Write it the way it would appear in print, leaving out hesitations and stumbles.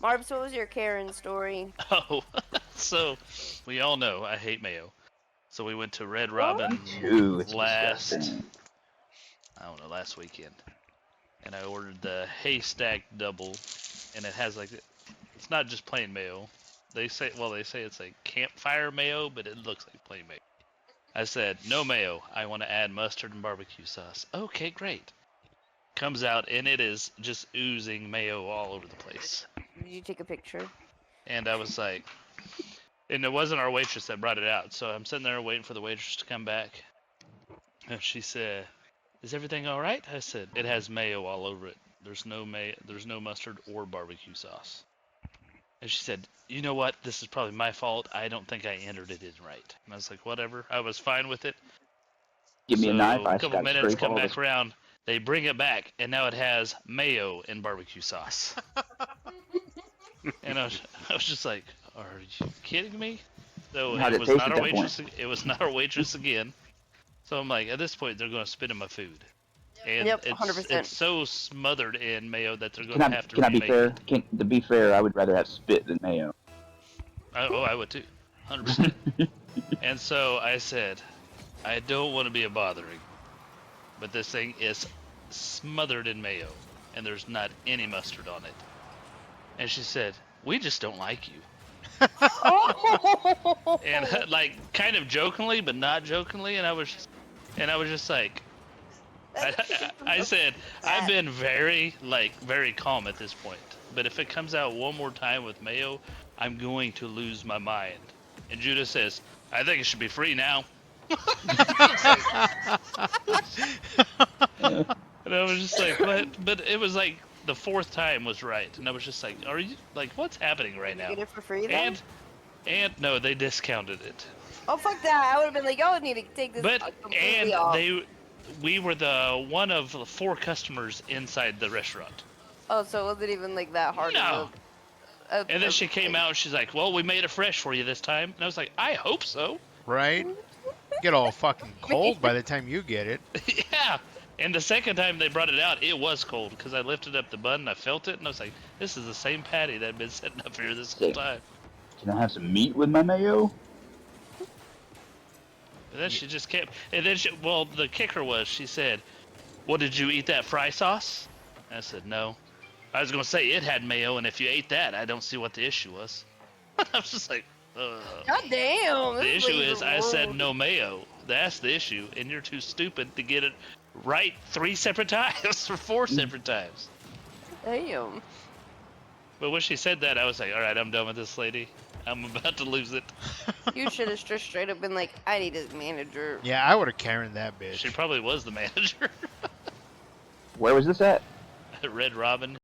Marbs, what was your Karen story? Oh, so we all know I hate mayo. So we went to Red Robin Ooh, it's last weekend, and I ordered the haystack double, and it has like it's not just plain mayo. They say it's like campfire mayo, but it looks like plain mayo. I said no mayo. I want to add mustard and barbecue sauce. Okay, great. Comes out and it is just oozing mayo all over the place. Did you take a picture? And I was like, and it wasn't our waitress that brought it out. So I'm sitting there waiting for the waitress to come back. And she said, "Is everything all right?" I said, "It has mayo all over it. There's no mustard or barbecue sauce." And she said, "You know what? This is probably my fault. I don't think I entered it in right." And I was like, "Whatever." I was fine with it. Give me a knife. So I a couple got minutes, scrape come all back this. around. They bring it back, and now it has mayo and barbecue sauce. And I was just like, "Are you kidding me?" So How'd it it was taste not at our that point? waitress. It was not our waitress again. So I'm like, at this point, they're going to spit in my food, and Yep, it's 100%. so smothered in mayo that they're going Can to I have to can I be remake fair? it. To be fair, I would rather have spit than mayo. I would too, 100%. And so I said, I don't want to be a bothering, but this thing is smothered in mayo, and there's not any mustard on it. And she said, "We just don't like you." And like kind of jokingly, but not jokingly, and I was just like, I said, I've been very calm at this point, but if it comes out one more time with mayo, I'm going to lose my mind. And Judah says, "I think it should be free now." And I was just like, what? But it was like the fourth time was right, and I was just like, are you like, what's happening right Did you now? get it for free then? And no, they discounted it. Oh, fuck that. I would have been like, y'all need to take this But completely and off. we were the one of 4 customers inside the restaurant. Oh, so it wasn't even like that hard No. of And then she came out and she's like, "Well, we made it fresh for you this time." And I was like, "I hope so." Right? Get all fucking cold by the time you get it. Yeah. And the second time they brought it out, it was cold because I lifted up the bun and I felt it, and I was like, "This is the same patty that had been sitting up here this whole time." Can I have some meat with my mayo? And then she just kept. And then well, the kicker was she said, "Well, did you eat that fry sauce?" And I said, "No." I was gonna say it had mayo, and if you ate that, I don't see what the issue was. I was just like, ugh. God damn. The issue is I said no mayo. That's the issue, and you're too stupid to get it right 3 separate times or 4 separate times. Damn. But when she said that, I was like, all right, I'm done with this lady. I'm about to lose it. You should have just straight up been like, I need a manager. Yeah, I would have Karen that bitch. She probably was the manager. Where was this at? Red Robin.